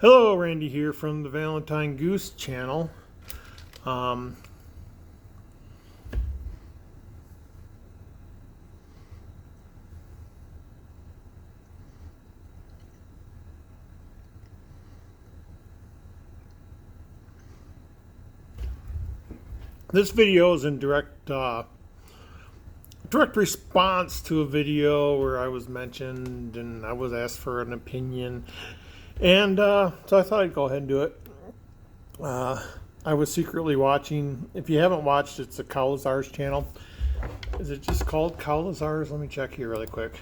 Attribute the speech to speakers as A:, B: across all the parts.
A: Hello, Randy here from the Valentine Goose channel. Um, this video is in direct response to a video where I was mentioned and I was asked for an opinion, and so I thought I'd go ahead and do it. I was secretly watching. If you haven't watched, it's the Cowlazars channel. Is it just called Cowlazars? Let me check here really quick.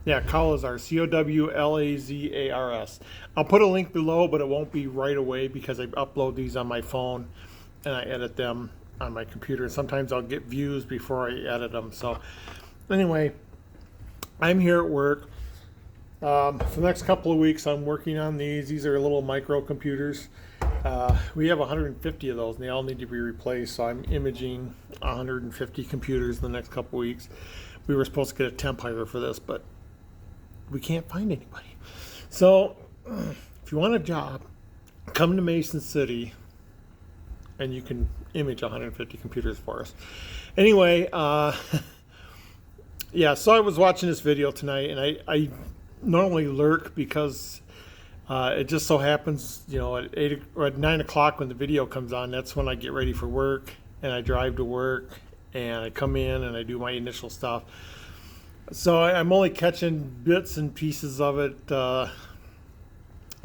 A: Yeah, Cowlazars, Cowlazars. I'll put a link below, but it won't be right away because I upload these on my phone and I edit them on my computer. Sometimes I'll get views before I edit them. So anyway, I'm here at work. For the next couple of weeks, I'm working on these. These are little microcomputers. We have 150 of those, and they all need to be replaced. So I'm imaging 150 computers in the next couple of weeks. We were supposed to get a temp hire for this, but we can't find anybody. So if you want a job, come to Mason City, and you can image 150 computers for us. Anyway, yeah, so I was watching this video tonight, and I normally lurk because it just so happens, at 8 or at 9 o'clock when the video comes on, that's when I get ready for work, and I drive to work, and I come in and I do my initial stuff. So I'm only catching bits and pieces of it.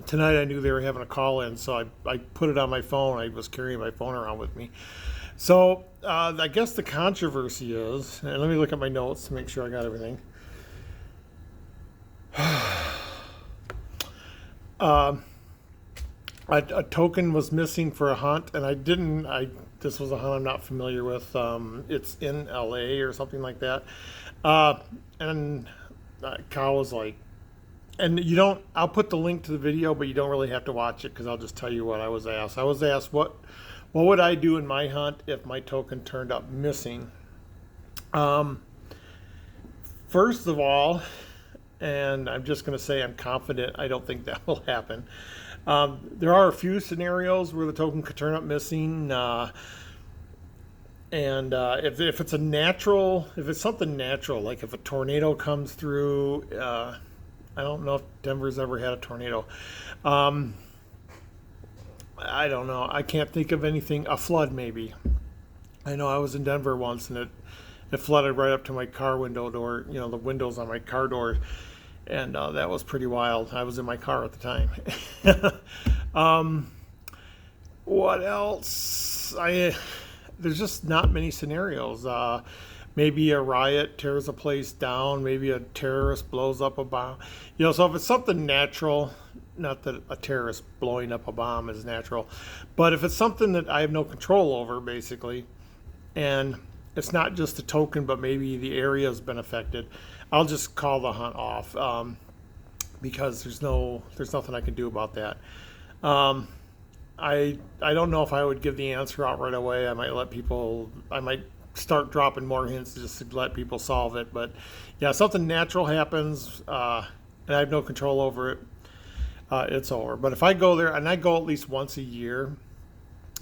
A: Tonight I knew they were having a call in, so I put it on my phone. I was carrying my phone around with me. So I guess the controversy is, and let me look at my notes to make sure I got everything. A token was missing for a hunt, and this was a hunt I'm not familiar with. It's in LA or something like that. And Kyle was like, and I'll put the link to the video, but you don't really have to watch it because I'll just tell you what I was asked. I was asked what would I do in my hunt if my token turned up missing? First of all, and I'm just going to say I'm confident I don't think that will happen. There are a few scenarios where the token could turn up missing. And if it's something natural, like if a tornado comes through, I don't know if Denver's ever had a tornado. I don't know. I can't think of anything. A flood, maybe. I know I was in Denver once, and it flooded right up to my car window door. The windows on my car door, and that was pretty wild. I was in my car at the time. What else? There's just not many scenarios. Maybe a riot tears a place down. Maybe a terrorist blows up a bomb. So if it's something natural, not that a terrorist blowing up a bomb is natural, but if it's something that I have no control over, basically, and it's not just a token, but maybe the area has been affected, I'll just call the hunt off because there's nothing I can do about that. I don't know if I would give the answer out right away. I might start dropping more hints just to let people solve it. But yeah, something natural happens and I have no control over it, it's over. But if I go there, and I go at least once a year,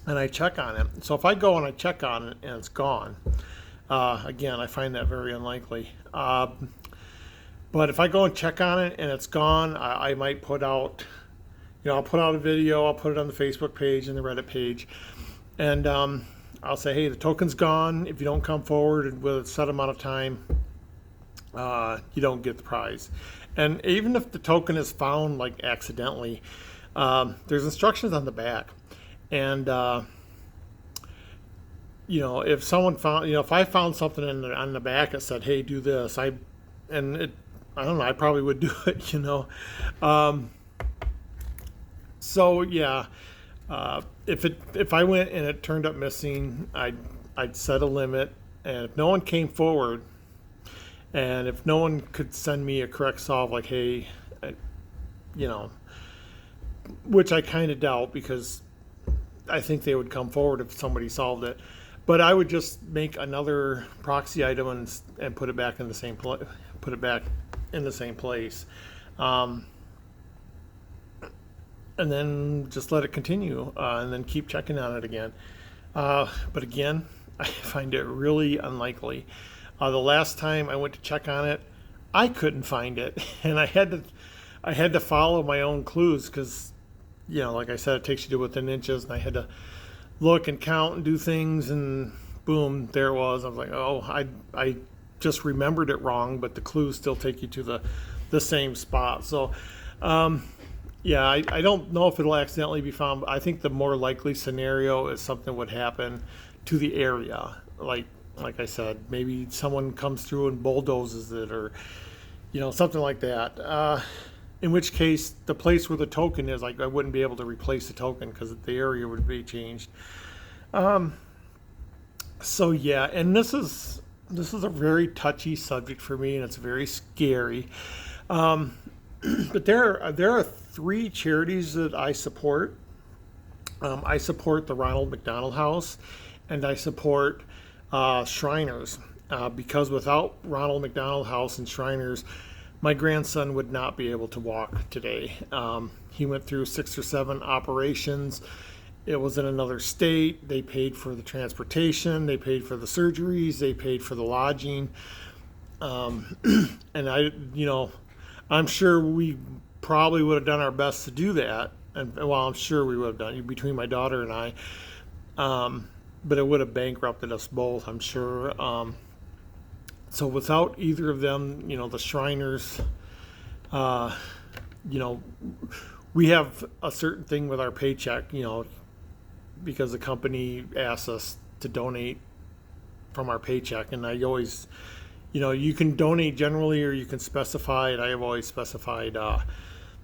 A: and I check on it. So if I go and I check on it and it's gone, again, I find that very unlikely. But if I go and check on it and it's gone, I might put out, I'll put out a video, I'll put it on the Facebook page and the Reddit page, and I'll say, hey, the token's gone. If you don't come forward with a set amount of time, you don't get the prize. And even if the token is found like accidentally, there's instructions on the back. And if someone found, if I found something on the back that said, hey, do this, I don't know, I probably would do it, So yeah, if I went and it turned up missing, I'd set a limit, and if no one came forward, and if no one could send me a correct solve, like, hey, which I kind of doubt because I think they would come forward if somebody solved it, but I would just make another proxy item and put it back in the same place. and then just let it continue, and then keep checking on it again. But again, I find it really unlikely. The last time I went to check on it, I couldn't find it, and I had to follow my own clues because, like I said, it takes you to within inches, and I had to look and count and do things, and boom, there it was. I was like, oh, I just remembered it wrong, but the clues still take you to the same spot. So, yeah, I don't know if it'll accidentally be found, but I think the more likely scenario is something would happen to the area. Like I said, maybe someone comes through and bulldozes it, or something like that. In which case, the place where the token is, I wouldn't be able to replace the token because the area would be changed. So yeah, and this is a very touchy subject for me, and it's very scary. But there are 3 charities that I support. I support the Ronald McDonald House, and I support Shriners, because without Ronald McDonald House and Shriners, my grandson would not be able to walk today. He went through 6 or 7 operations. It was in another state. They paid for the transportation. They paid for the surgeries. They paid for the lodging. And I'm sure we probably would have done our best to do that. And well, I'm sure we would have done it between my daughter and I. But it would have bankrupted us both, I'm sure. So without either of them, the Shriners, we have a certain thing with our paycheck, because the company asks us to donate from our paycheck. And I always, you can donate generally, or you can specify it. I have always specified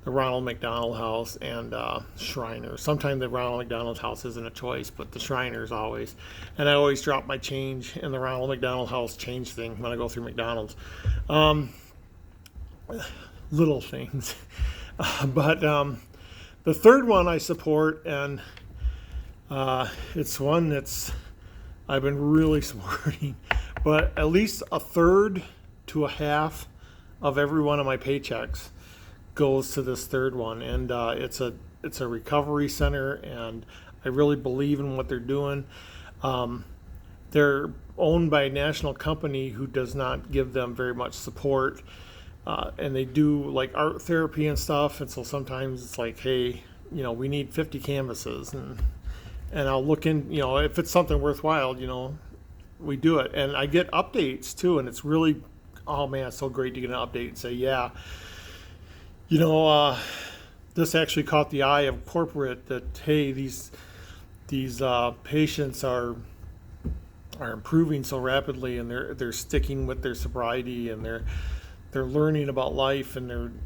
A: the Ronald McDonald House and Shriners. Sometimes the Ronald McDonald House isn't a choice, but the Shriners always. And I always drop my change in the Ronald McDonald House change thing when I go through McDonald's. Little things. But the third one I support, and it's one that's I've been really supporting, but at least a third to a half of every one of my paychecks goes to this third one, and it's a recovery center, and I really believe in what they're doing. They're owned by a national company who does not give them very much support, and they do like art therapy and stuff, and so sometimes it's like, hey, we need 50 canvases, and I'll look in, if it's something worthwhile, we do it, and I get updates too, and it's really, oh man, it's so great to get an update and say, yeah, this actually caught the eye of corporate that, hey, these patients are improving so rapidly, and they're sticking with their sobriety, and they're learning about life, and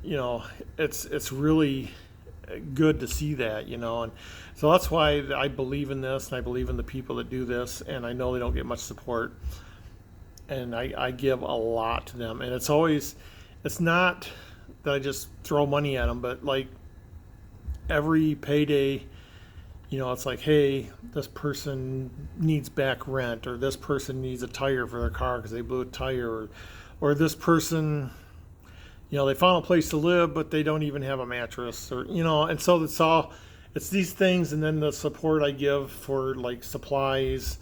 A: it's really good to see that, and so that's why I believe in this, and I believe in the people that do this, and I know they don't get much support, and I give a lot to them, and it's not that I just throw money at them, but like every payday, it's like, hey, this person needs back rent, or this person needs a tire for their car because they blew a tire, or this person, they found a place to live, but they don't even have a mattress, or, and so it's these things, and then the support I give for like supplies,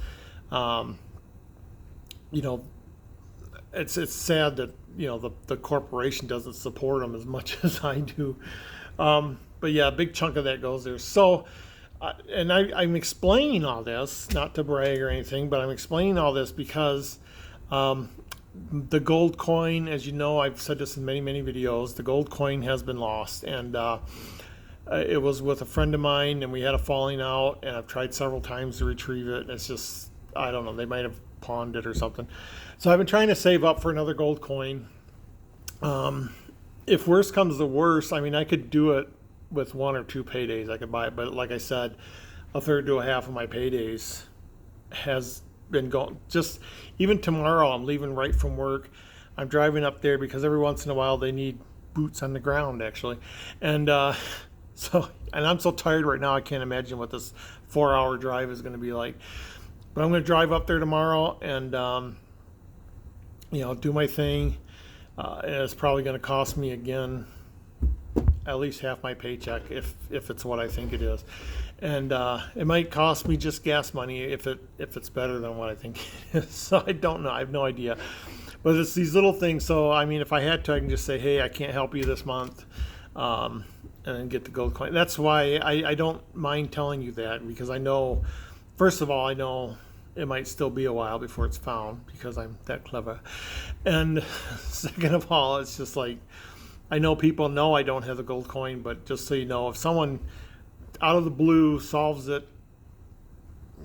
A: it's sad that the corporation doesn't support them as much as I do, but yeah, a big chunk of that goes there. So and I'm explaining all this not to brag or anything, but I'm explaining all this because the gold coin, as you know, I've said this in many videos, the gold coin has been lost, and it was with a friend of mine, and we had a falling out, and I've tried several times to retrieve it. It's just, I don't know, they might have pawned it or something. So I've been trying to save up for another gold coin. If worse comes to worse, I could do it with 1 or 2 paydays. I could buy it, but like I said, a third to a half of my paydays has been gone. Just even tomorrow, I'm leaving right from work. I'm driving up there because every once in a while they need boots on the ground, actually, and I'm so tired right now. I can't imagine what this 4-hour drive is going to be like. But I'm going to drive up there tomorrow and do my thing. And it's probably going to cost me again at least half my paycheck if it's what I think it is, and it might cost me just gas money if it's better than what I think it is. So I don't know. I have no idea. But it's these little things. So I mean, if I had to, I can just say, hey, I can't help you this month, and then get the gold coin. That's why I don't mind telling you that, because I know, first of all, I know it might still be a while before it's found because I'm that clever. And second of all, it's just like, I know people know I don't have the gold coin, but just so you know, if someone out of the blue solves it,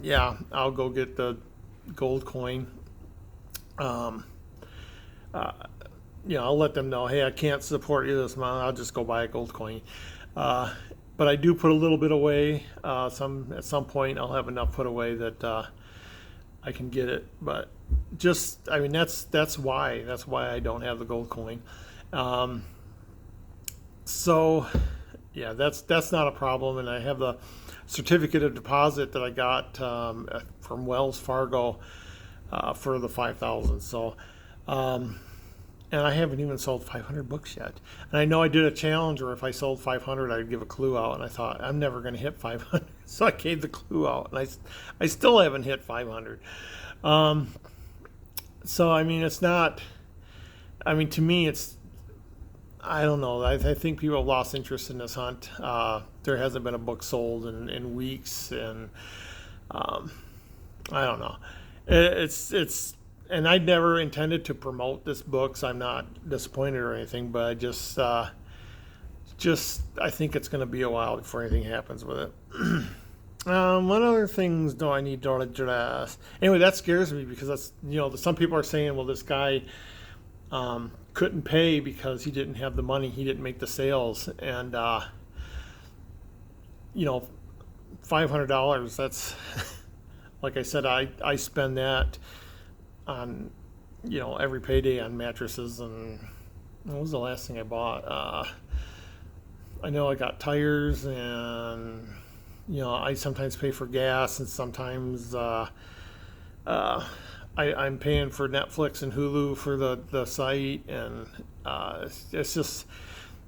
A: yeah, I'll go get the gold coin. I'll let them know, hey, I can't support you this month. I'll just go buy a gold coin. But I do put a little bit away. At some point, I'll have enough put away that I can get it. But just, I mean, that's why I don't have the gold coin. So yeah, that's not a problem. And I have the certificate of deposit that I got from Wells Fargo for the 5,000. So, and I haven't even sold 500 books yet. And I know I did a challenge where if I sold 500, I'd give a clue out. And I thought, I'm never going to hit 500. So I gave the clue out. And I still haven't hit 500. So, I mean, it's not, I mean, to me, it's, I don't know. I think people have lost interest in this hunt. There hasn't been a book sold in weeks. And I don't know. It's, and I never intended to promote this book, so I'm not disappointed or anything, but I just I think it's going to be a while before anything happens with it. What other things do I need to address? Anyway, that scares me because that's, some people are saying, well, this guy couldn't pay because he didn't have the money, he didn't make the sales, and $500. That's like I said, I spend that on, every payday on mattresses. And what was the last thing I bought? I know I got tires, and I sometimes pay for gas, and sometimes I'm paying for Netflix and Hulu for the site, and it's just,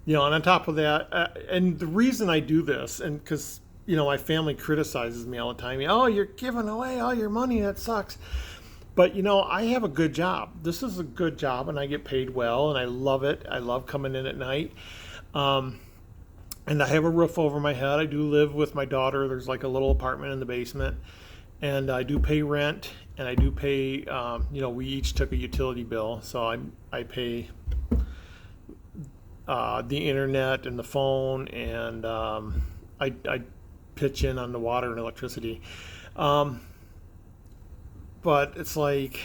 A: and on top of that, and the reason I do this, and because my family criticizes me all the time. Oh, you're giving away all your money. That sucks. But, I have a good job. This is a good job, and I get paid well, and I love it. I love coming in at night. And I have a roof over my head. I do live with my daughter. There's like a little apartment in the basement. And I do pay rent, and I do pay, we each took a utility bill. So I pay the internet and the phone, and I pitch in on the water and electricity. But it's like,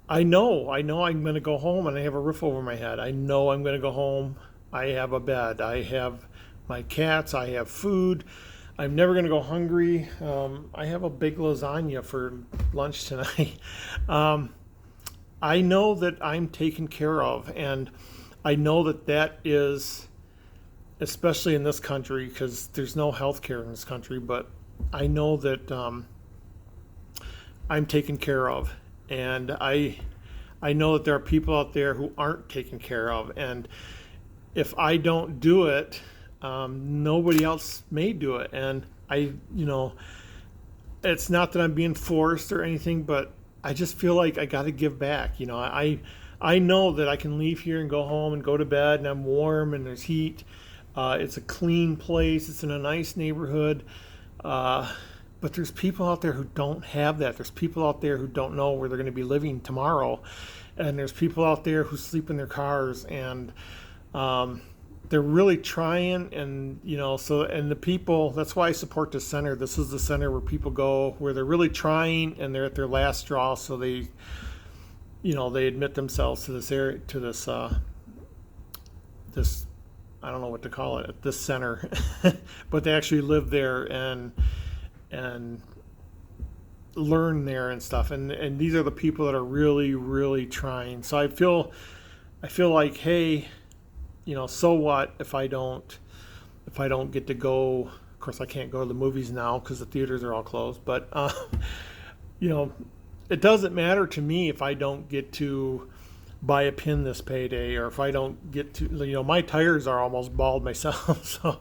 A: I know I'm going to go home and I have a roof over my head. I know I'm going to go home. I have a bed. I have my cats. I have food. I'm never going to go hungry. I have a big lasagna for lunch tonight. I know that I'm taken care of. And I know that is, especially in this country, because there's no health care in this country, but I know that I'm taken care of, and I know that there are people out there who aren't taken care of, and if I don't do it, nobody else may do it. And it's not that I'm being forced or anything, but I just feel like I got to give back. I know that I can leave here and go home and go to bed, and I'm warm and there's heat. It's a clean place. It's in a nice neighborhood. But there's people out there who don't have that. There's people out there who don't know where they're going to be living tomorrow. And there's people out there who sleep in their cars, and they're really trying. And, and the people, that's why I support this center. This is the center where people go, where they're really trying and they're at their last straw. So they admit themselves to this area, to this, I don't know what to call it, this center, but they actually live there and learn there and stuff. And these are the people that are really, really trying. So I feel like, hey, so what if I don't get to go? Of course, I can't go to the movies now because the theaters are all closed. But it doesn't matter to me if I don't get to buy a pin this payday, or if I don't get to, my tires are almost bald myself. So,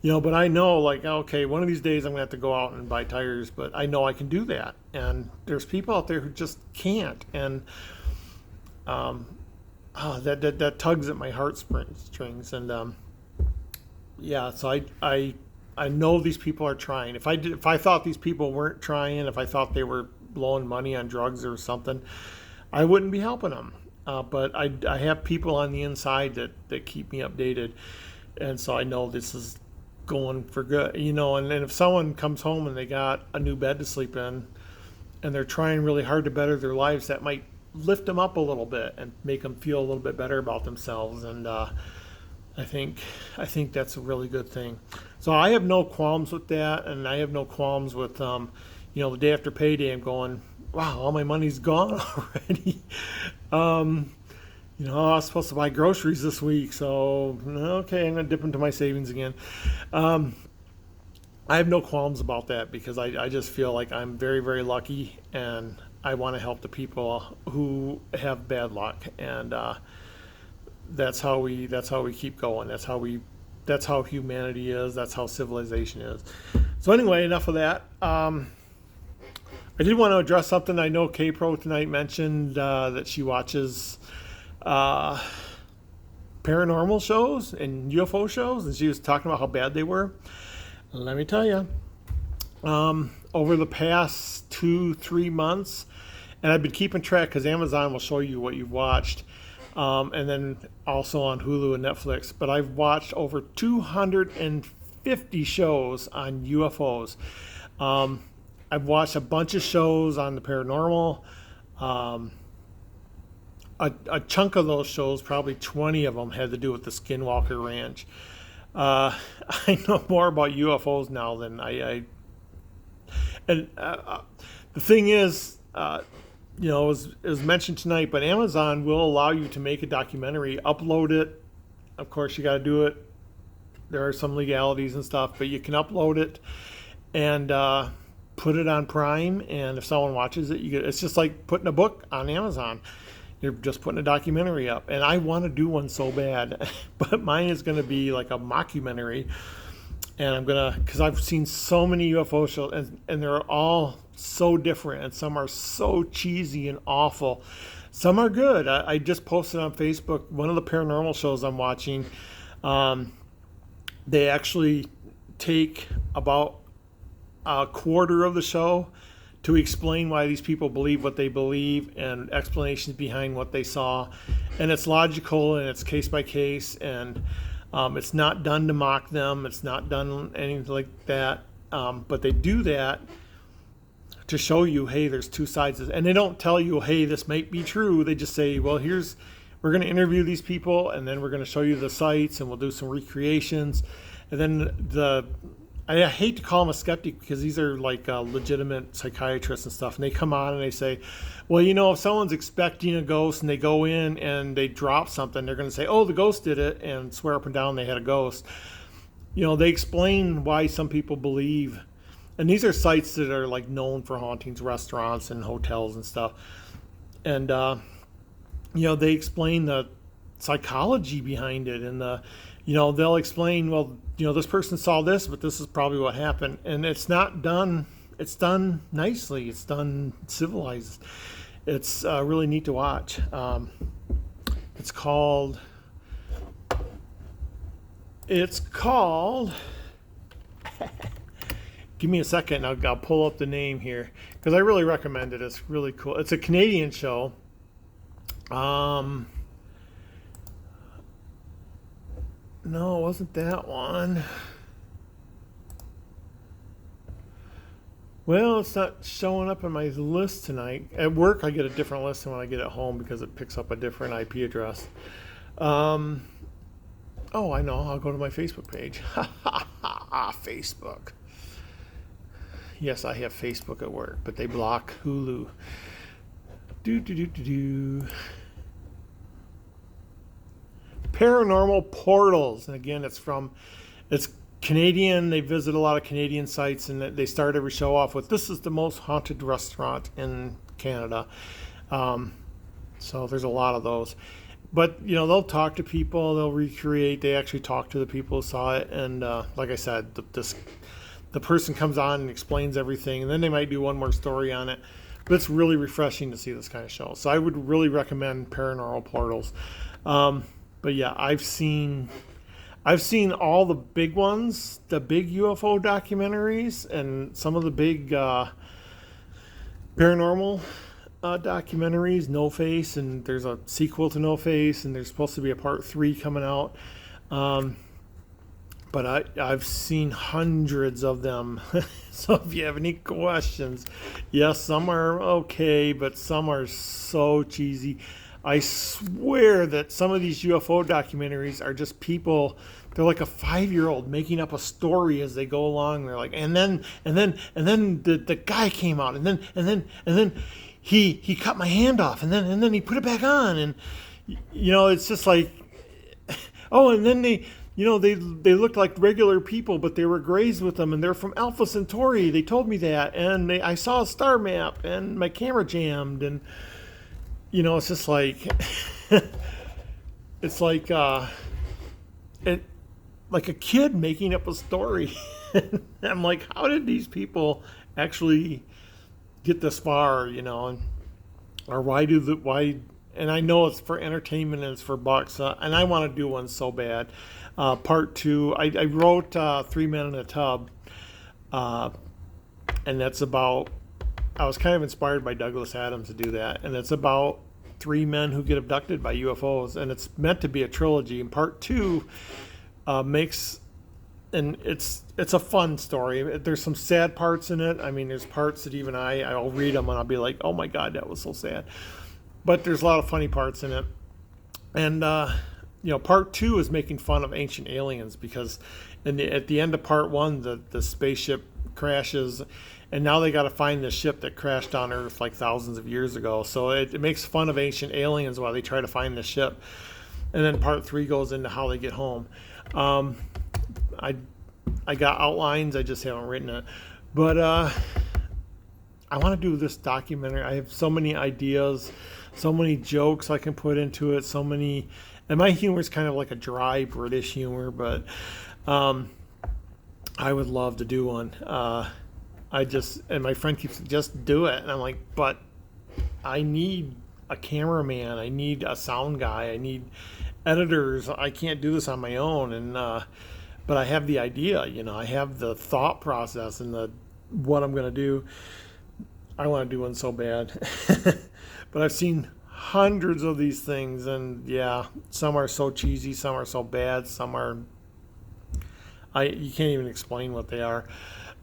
A: but I know, like, okay, one of these days I'm going to have to go out and buy tires, but I know I can do that. And there's people out there who just can't. And that tugs at my heartstrings. And so I know these people are trying. If I thought these people weren't trying, if I thought they were blowing money on drugs or something, I wouldn't be helping them. But I have people on the inside that keep me updated, and so I know this is going for good. And if someone comes home and they got a new bed to sleep in, and they're trying really hard to better their lives, that might lift them up a little bit and make them feel a little bit better about themselves. And I think that's a really good thing. So I have no qualms with that, and I have no qualms with the day after payday I'm going, wow, all my money's gone already. I was supposed to buy groceries this week, so okay, I'm gonna dip into my savings again. I have no qualms about that, because I just feel like I'm very, very lucky, and I want to help the people who have bad luck, and that's how we keep going. That's how humanity is. That's how civilization is. So anyway, enough of that. I did want to address something. I know K-Pro tonight mentioned that she watches paranormal shows and UFO shows, and she was talking about how bad they were. Let me tell you, over the past 2-3 months, and I've been keeping track because Amazon will show you what you've watched, and then also on Hulu and Netflix, but I've watched over 250 shows on UFOs. I've watched a bunch of shows on the paranormal. A chunk of those shows, probably 20 of them, had to do with the Skinwalker Ranch. I know more about UFOs now than I and the thing is, it was mentioned tonight, but Amazon will allow you to make a documentary, upload it. Of course, you got to do it. There are some legalities and stuff, but you can upload it and put it on Prime, and if someone watches it, it's just like putting a book on Amazon. You're just putting a documentary up, and I want to do one so bad, but mine is going to be like a mockumentary, and because I've seen so many UFO shows, and they're all so different, and some are so cheesy and awful. Some are good. I just posted on Facebook one of the paranormal shows I'm watching. They actually take about a quarter of the show to explain why these people believe what they believe, and explanations behind what they saw. And it's logical, and it's case by case, and it's not done to mock them. It's not done anything like that. But they do that to show you, hey, there's two sides. And they don't tell you, hey, this might be true. They just say, well, we're going to interview these people, and then we're going to show you the sites, and we'll do some recreations. And then I hate to call them a skeptic, because these are like legitimate psychiatrists and stuff, and they come on and they say, well, if someone's expecting a ghost and they go in and they drop something, they're going to say, oh, the ghost did it, and swear up and down they had a ghost. They explain why some people believe, and these are sites that are like known for hauntings, restaurants and hotels and stuff, and they explain the psychology behind it, and they'll explain, well, this person saw this, but this is probably what happened. And it's not done. It's done nicely. It's done civilized. It's really neat to watch. It's called, give me a second. I'll pull up the name here, because I really recommend it. It's really cool. It's a Canadian show. No, it wasn't that one. Well, it's not showing up on my list tonight. At work, I get a different list than when I get at home, because it picks up a different IP address. Oh, I know. I'll go to my Facebook page. Facebook. Yes, I have Facebook at work, but they block Hulu. Paranormal Portals, and again, it's Canadian. They visit a lot of Canadian sites, and they start every show off with, this is the most haunted restaurant in Canada. So there's a lot of those. But they'll talk to people, they'll recreate. They actually talk to the people who saw it, and like I said, the person comes on and explains everything, and then they might do one more story on it. But it's really refreshing to see this kind of show. So I would really recommend Paranormal Portals. But yeah, I've seen all the big ones, the big UFO documentaries, and some of the big paranormal documentaries, No Face, and there's a sequel to No Face, and there's supposed to be a part 3 coming out. But I've seen hundreds of them. So if you have any questions, yes, some are okay, but some are so cheesy. I swear that some of these UFO documentaries are just people. They're like a 5-year-old making up a story as they go along. They're like, and then the guy came out, and then he cut my hand off, and then he put it back on, and it's just like, oh, and then they looked like regular people, but they were Greys with them, and they're from Alpha Centauri. They told me that, and I saw a star map, and my camera jammed, and it's just like, it's like like a kid making up a story. I'm like, how did these people actually get this far, or why? And I know it's for entertainment and it's for bucks, and I want to do one so bad. Part 2, I wrote 3 Men in a Tub, and that's about, I was kind of inspired by Douglas Adams to do that, and it's about 3 men who get abducted by UFOs, and it's meant to be a trilogy. And part 2 and it's a fun story. There's some sad parts in it. I mean, there's parts that even I'll read them and I'll be like, oh my God, that was so sad. But there's a lot of funny parts in it. And part 2 is making fun of ancient aliens, because at the end of part 1, the spaceship crashes, and now they got to find the ship that crashed on Earth like thousands of years ago. So it makes fun of ancient aliens while they try to find the ship. And then part 3 goes into how they get home. I got outlines, I just haven't written it. But I want to do this documentary. I have so many ideas, so many jokes I can put into it, and my humor is kind of like a dry British humor, but I would love to do one. And my friend keeps, just do it. And I'm like, but I need a cameraman, I need a sound guy, I need editors. I can't do this on my own. And but I have the idea, I have the thought process and what I'm going to do. I want to do one so bad. But I've seen hundreds of these things, and yeah, some are so cheesy, some are so bad, some are, you can't even explain what they are.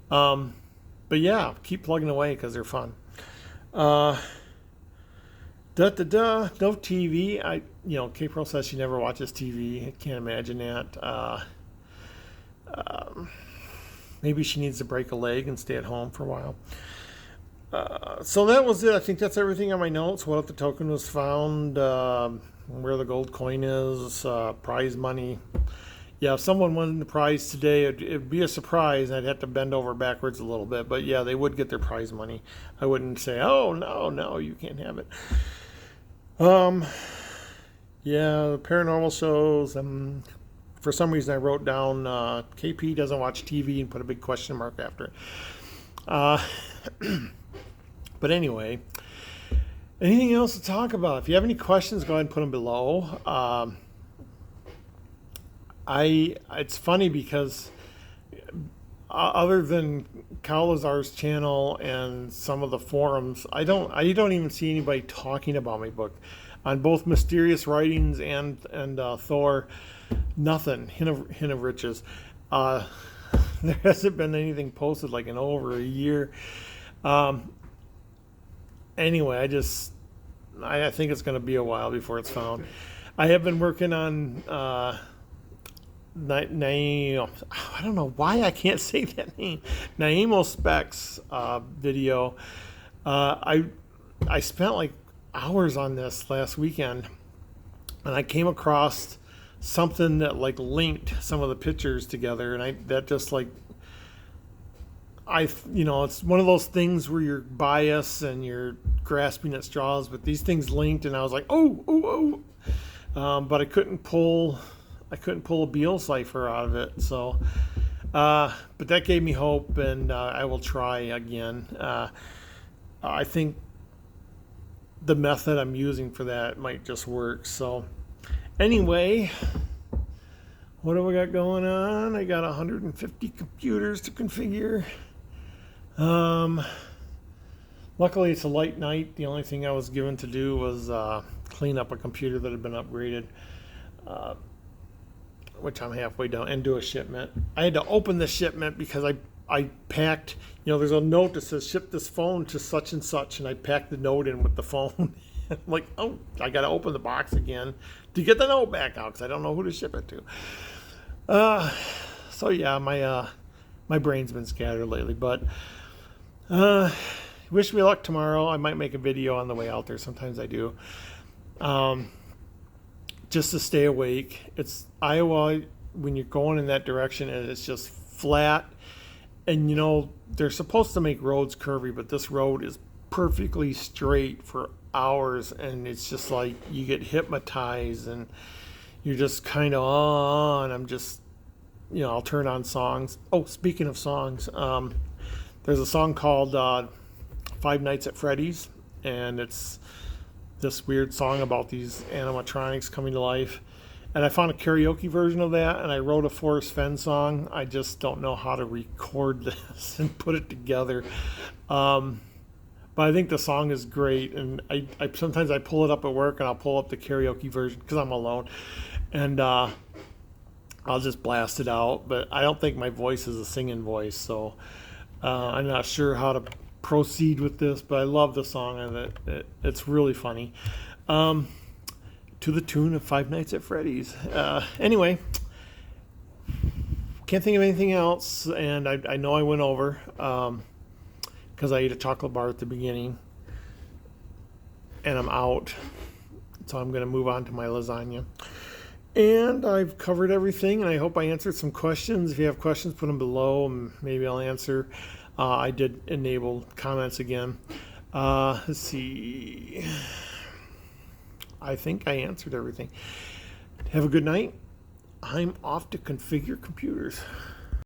A: But yeah, keep plugging away because they're fun. No TV. K-Pro says she never watches TV. I can't imagine that. Maybe she needs to break a leg and stay at home for a while. So that was it. I think that's everything on my notes. What if the token was found? Where the gold coin is? Prize money. Yeah, if someone won the prize today, it'd be a surprise. I'd have to bend over backwards a little bit. But yeah, they would get their prize money. I wouldn't say, oh, no, you can't have it. Yeah, the paranormal shows. For some reason, I wrote down KP doesn't watch TV and put a big question mark after it. But anyway, anything else to talk about? If you have any questions, go ahead and put them below. It's funny because other than Kyle Lazar's channel and some of the forums, I don't even see anybody talking about my book. On both Mysterious Writings and Thor, nothing. Hint of Riches. There hasn't been anything posted like in over a year. Anyway, I think it's going to be a while before it's found. I have been working on Naim, I don't know why I can't say that name. Naimo Specs video. I spent like hours on this last weekend, and I came across something that like linked some of the pictures together, and that just like, it's one of those things where you're biased and you're grasping at straws, but these things linked, and I was like, but I couldn't pull a Beal cipher out of it. So, but that gave me hope, and I will try again. I think the method I'm using for that might just work. So, anyway, what do we got going on? I got 150 computers to configure. Luckily, it's a light night. The only thing I was given to do was clean up a computer that had been upgraded, which I'm halfway done, and do a shipment. I had to open the shipment because I packed, there's a note that says ship this phone to such and such, and I packed the note in with the phone. I'm like, oh, I got to open the box again to get the note back out because I don't know who to ship it to. So yeah, my brain's been scattered lately, but wish me luck tomorrow. I might make a video on the way out there. Sometimes I do. Just to stay awake. It's Iowa when you're going in that direction, and it's just flat. And they're supposed to make roads curvy, but this road is perfectly straight for hours, and it's just like you get hypnotized, and you're just kind of on. I'm just, I'll turn on songs. Oh, speaking of songs, there's a song called Five Nights at Freddy's, and it's this weird song about these animatronics coming to life. And I found a karaoke version of that, and I wrote a Forrest Fenn song. I just don't know how to record this and put it together. But I think the song is great, and I sometimes I pull it up at work, and I'll pull up the karaoke version because I'm alone, and I'll just blast it out. But I don't think my voice is a singing voice, so I'm not sure how to proceed with this, but I love the song, and it's really funny. To the tune of Five Nights at Freddy's. Anyway, can't think of anything else, and I know I went over because I ate a chocolate bar at the beginning, and I'm out, so I'm going to move on to my lasagna. And I've covered everything, and I hope I answered some questions. If you have questions, put them below, and maybe I'll answer. I did enable comments again. Let's see. I think I answered everything. Have a good night. I'm off to configure computers.